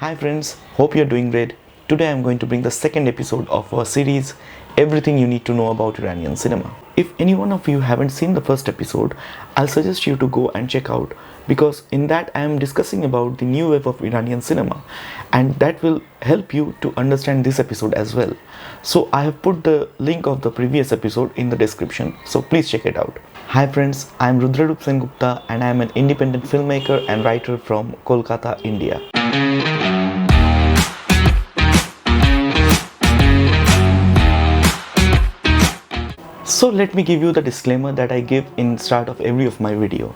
Hi friends, hope you're doing great. Today I'm going to bring the second episode of our series, Everything You Need to Know About Iranian Cinema. If any one of you haven't seen the first episode, I'll suggest you to go and check out, because in that I am discussing about the new wave of Iranian cinema, and that will help you to understand this episode as well. So I have put the link of the previous episode in the description, so please check it out. Hi friends, I am Rudrarup Sengupta and I am an independent filmmaker and writer from Kolkata, India. So let me give you the disclaimer that I give in start of every of my video.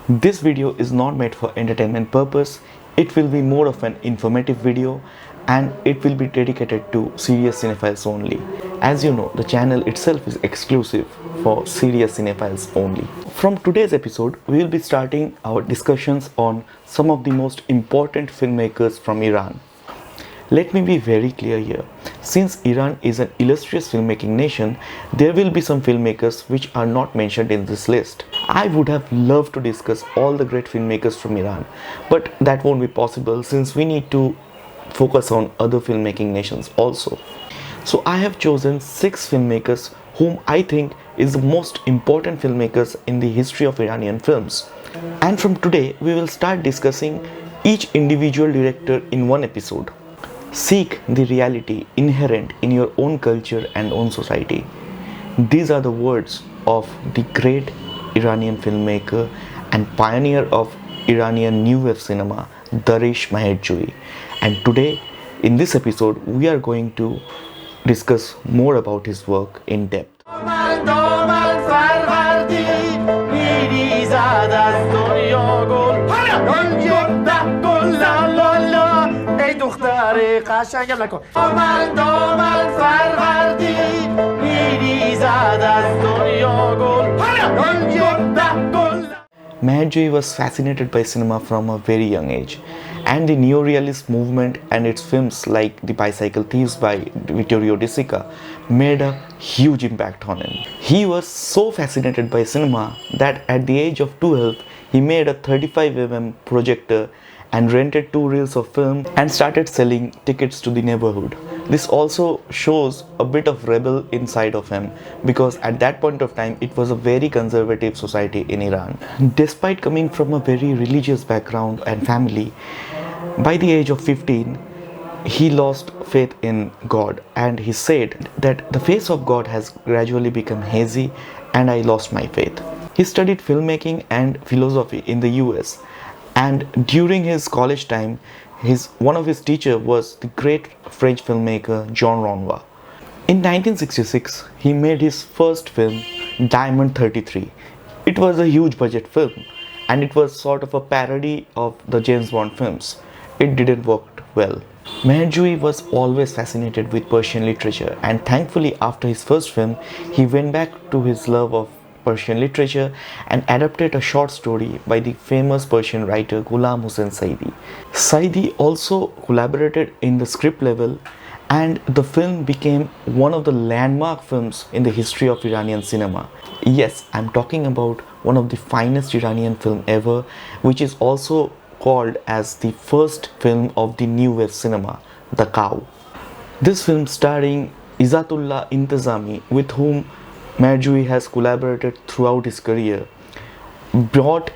This video is not made for entertainment purpose. It will be more of an informative video and it will be dedicated to serious cinephiles only. As you know, the channel itself is exclusive for serious cinephiles only. From today's episode, we will be starting our discussions on some of the most important filmmakers from Iran. Let me be very clear here. Since Iran is an illustrious filmmaking nation, there will be some filmmakers which are not mentioned in this list. I would have loved to discuss all the great filmmakers from Iran, but that won't be possible since we need to focus on other filmmaking nations also. So I have chosen 6 filmmakers whom I think is the most important filmmakers in the history of Iranian films. And from today, we will start discussing each individual director in one episode. Seek the reality inherent in your own culture and own society. These are the words of the great Iranian filmmaker and pioneer of Iranian new wave cinema, Darish Mahedjoui. And today, in this episode, we are going to discuss more about his work in depth. Mahedjoui was fascinated by cinema from a very young age, and the neorealist movement and its films like The Bicycle Thieves by Vittorio De Sica made a huge impact on him. He was so fascinated by cinema that at the age of 12, he made a 35mm projector and rented 2 reels of film and started selling tickets to the neighborhood. This also shows a bit of rebel inside of him, because at that point of time it was a very conservative society in Iran. Despite coming from a very religious background and family, by the age of 15 he lost faith in God, and he said that the face of God has gradually become hazy and I lost my faith. He studied filmmaking and philosophy in the US, and during his college time, one of his teachers was the great French filmmaker Jean Renoir. In 1966, he made his first film, Diamond 33. It was a huge budget film, and it was sort of a parody of the James Bond films. It didn't work well. Mahedjoui was always fascinated with Persian literature, and thankfully after his first film, he went back to his love of Persian literature and adapted a short story by the famous Persian writer Ghulam Hussain Saidi. Saidi also collaborated in the script level, and the film became one of the landmark films in the history of Iranian cinema. Yes, I'm talking about one of the finest Iranian film ever, which is also called as the first film of the new wave cinema, The Cow. This film, starring Izzatullah Intizami, with whom Mahedjoui has collaborated throughout his career, brought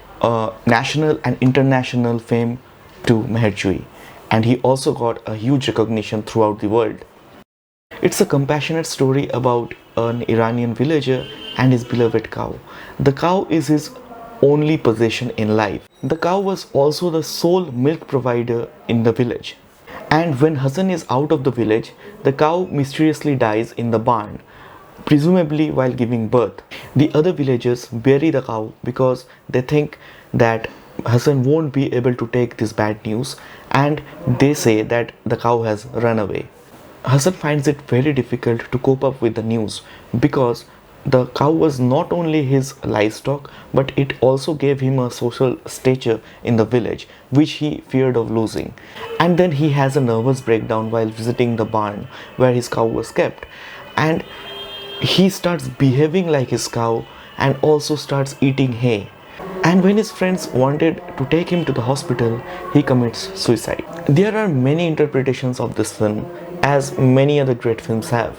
national and international fame to Mahedjoui, and he also got a huge recognition throughout the world. It's a compassionate story about an Iranian villager and his beloved cow. The cow is his only possession in life. The cow was also the sole milk provider in the village. And when Hassan is out of the village, the cow mysteriously dies in the barn, presumably while giving birth. The other villagers bury the cow because they think that Hassan won't be able to take this bad news, and they say that the cow has run away. Hassan finds it very difficult to cope up with the news, because the cow was not only his livestock, but it also gave him a social stature in the village, which he feared of losing. And then he has a nervous breakdown while visiting the barn where his cow was kept, and he starts behaving like his cow and also starts eating hay. And when his friends wanted to take him to the hospital, he commits suicide. There are many interpretations of this film, as many other great films have.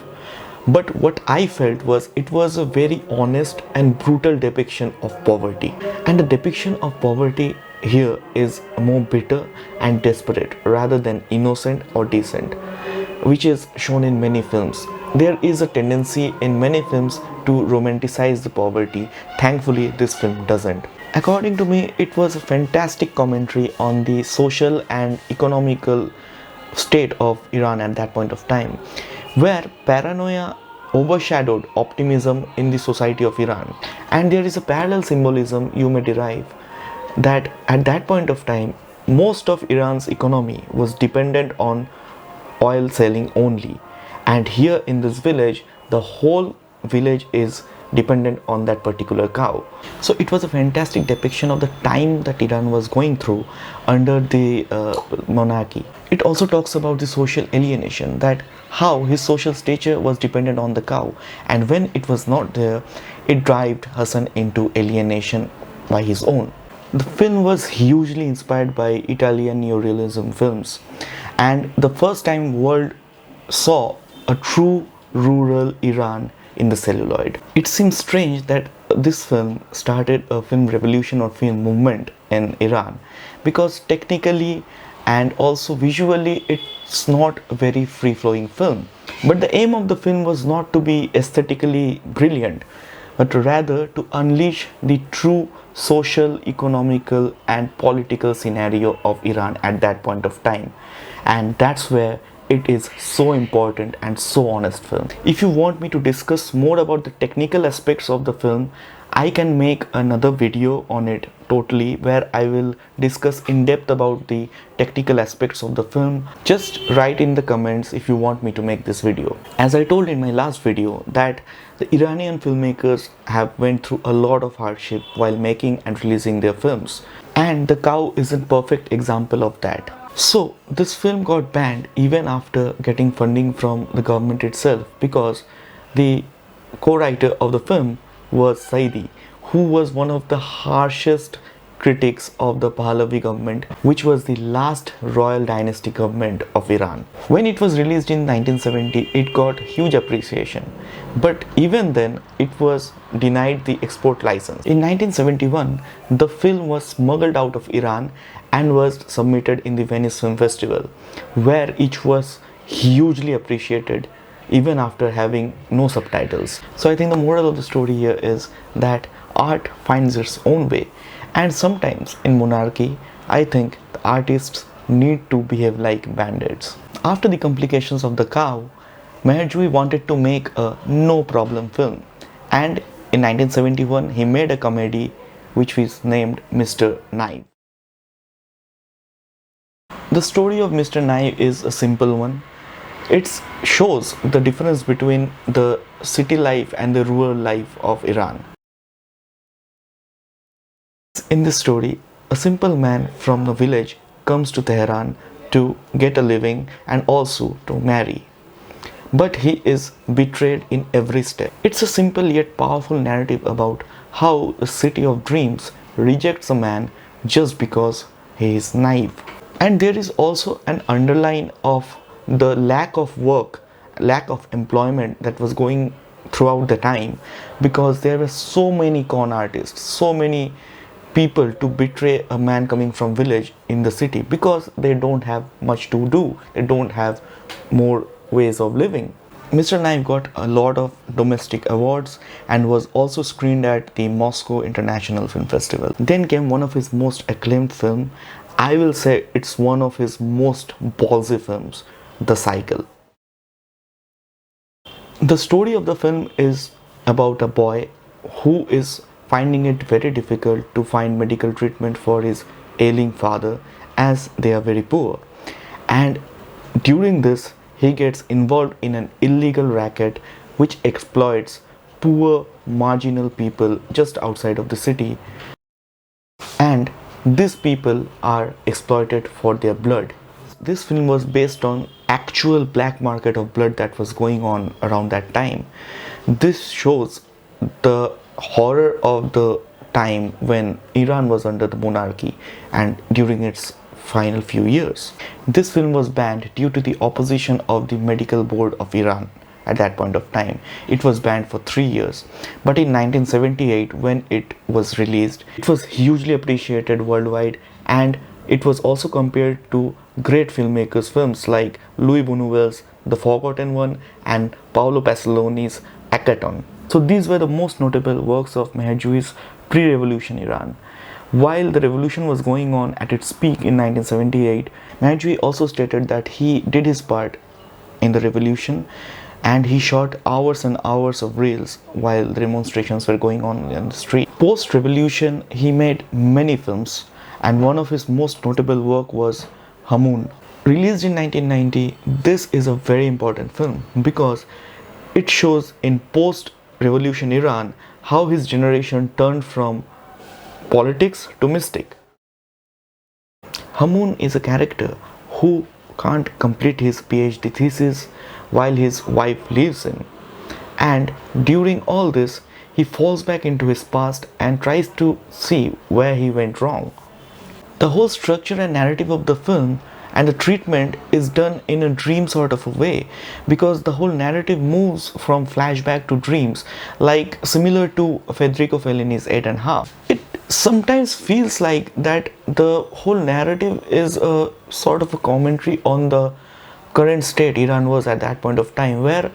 But what I felt was it was a very honest and brutal depiction of poverty. And the depiction of poverty here is more bitter and desperate rather than innocent or decent, which is shown in many films. There is a tendency in many films to romanticize the poverty. Thankfully, this film doesn't. According to me, it was a fantastic commentary on the social and economical state of Iran at that point of time, where paranoia overshadowed optimism in the society of Iran. And there is a parallel symbolism you may derive that at that point of time, most of Iran's economy was dependent on oil selling only. And here in this village, the whole village is dependent on that particular cow. So it was a fantastic depiction of the time that Iran was going through under the monarchy. It also talks about the social alienation, that how his social stature was dependent on the cow, and when it was not there, it drove Hassan into alienation by his own. The film was hugely inspired by Italian neorealism films, and the first time world saw a true rural Iran in the celluloid. It seems strange that this film started a film revolution or film movement in Iran, because technically and also visually it's not a very free-flowing film. But the aim of the film was not to be aesthetically brilliant, but rather to unleash the true social, economical and political scenario of Iran at that point of time. And that's where it is so important and so honest film. If you want me to discuss more about the technical aspects of the film, I can make another video on it totally, where I will discuss in depth about the technical aspects of the film. Just write in the comments if you want me to make this video. As I told in my last video, that the Iranian filmmakers have went through a lot of hardship while making and releasing their films, and The Cow is a perfect example of that. So this film got banned even after getting funding from the government itself, because the co-writer of the film was Saidi, who was one of the harshest critics of the Pahlavi government, which was the last royal dynasty government of Iran. When it was released in 1970, it got huge appreciation, but even then it was denied the export license. In 1971, the film was smuggled out of Iran and was submitted in the Venice Film Festival, where it was hugely appreciated even after having no subtitles. So I think the moral of the story here is that art finds its own way, and sometimes in monarchy, I think the artists need to behave like bandits. After the complications of The Cow, Meherjui wanted to make a no problem film, and in 1971 he made a comedy which was named Mr. Knife. The story of Mr. Knife is a simple one. It shows the difference between the city life and the rural life of Iran. In this story, a simple man from the village comes to Tehran to get a living and also to marry. But he is betrayed in every step. It's a simple yet powerful narrative about how the city of dreams rejects a man just because he is naive. And there is also an underline of the lack of work, lack of employment that was going throughout the time, because there were so many con artists, so many people to betray a man coming from village in the city, because they don't have much to do, they don't have more ways of living. Mr. Knife got a lot of domestic awards and was also screened at the Moscow International Film Festival. Then came one of his most acclaimed film. I will say it's one of his most ballsy films, The Cycle. The story of the film is about a boy who is finding it very difficult to find medical treatment for his ailing father, as they are very poor. And during this, he gets involved in an illegal racket which exploits poor, marginal people just outside of the city. And these people are exploited for their blood. This film was based on actual black market of blood that was going on around that time. This shows the horror of the time when Iran was under the monarchy and during its final few years. This film was banned due to the opposition of the medical board of Iran. At that point of time, it was banned for 3 years, but in 1978 when it was released, it was hugely appreciated worldwide, and it was also compared to great filmmakers' films like Louis Buñuel's The Forgotten One and Paolo Pasolini's Akhenaton. So these were the most notable works of Meherjoui's pre-revolution Iran. While the revolution was going on at its peak in 1978, Meherjoui also stated that he did his part in the revolution, and he shot hours and hours of reels while the demonstrations were going on in the street. Post-revolution, he made many films, and one of his most notable work was Hamoon. Released in 1990, this is a very important film because it shows in post-revolution Iran how his generation turned from politics to mystic. Hamoon is a character who can't complete his PhD thesis while his wife leaves him, and during all this he falls back into his past and tries to see where he went wrong. The whole structure and narrative of the film and the treatment is done in a dream sort of a way, because the whole narrative moves from flashback to dreams, like similar to Federico Fellini's 8½. It sometimes feels like that the whole narrative is a sort of a commentary on the current state Iran was at that point of time, where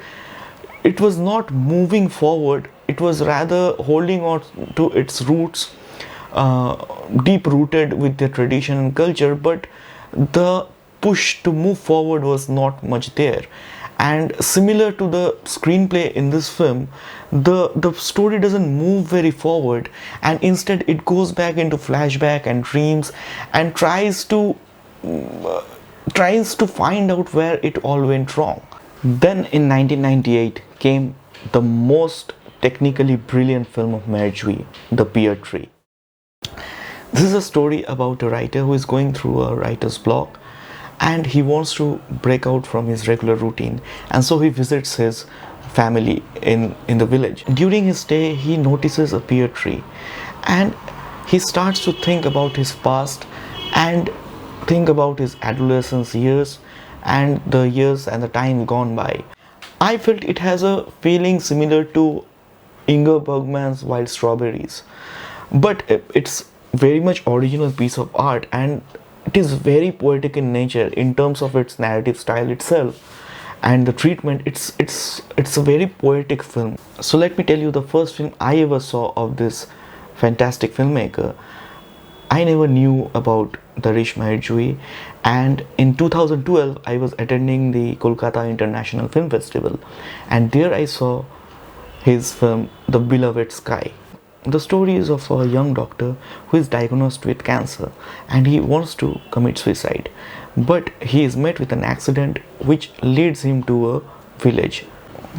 it was not moving forward, it was rather holding on to its roots, deep rooted with their tradition and culture, but the push to move forward was not much there. And similar to the screenplay in this film, the story doesn't move very forward, and instead it goes back into flashback and dreams and tries to find out where it all went wrong. Then in 1998 came the most technically brilliant film of Meherjoui, The Pear Tree. This is a story about a writer who is going through a writer's block, and he wants to break out from his regular routine, and so he visits his family in the village. During his stay, he notices a pear tree, and he starts to think about his past and think about his adolescence years and the years and the time gone by. I felt it has a feeling similar to Ingmar Bergman's Wild Strawberries, but it's very much original piece of art, and it is very poetic in nature in terms of its narrative style itself and the treatment. It's a very poetic film. So let me tell you the first film I ever saw of this fantastic filmmaker. I never knew about Darish Meherjoui, and in 2012 I was attending the Kolkata International Film Festival, and there I saw his film The Beloved Sky. The story is of a young doctor who is diagnosed with cancer, and he wants to commit suicide, but he is met with an accident which leads him to a village.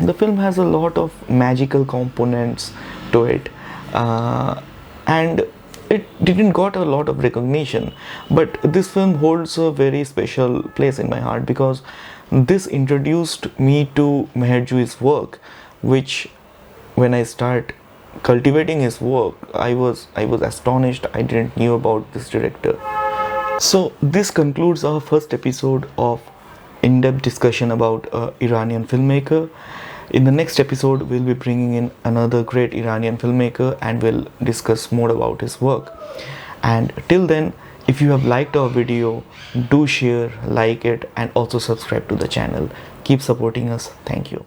The film has a lot of magical components to it, and it didn't got a lot of recognition, but this film holds a very special place in my heart because this introduced me to Meherjoui's work, which when I start cultivating his work, I was astonished. I didn't knew about this director. So this concludes our first episode of in-depth discussion about Iranian filmmaker. In the next episode, we'll be bringing in another great Iranian filmmaker and we'll discuss more about his work. And till then, if you have liked our video, do share, like it, and also subscribe to the channel. Keep supporting us. Thank you.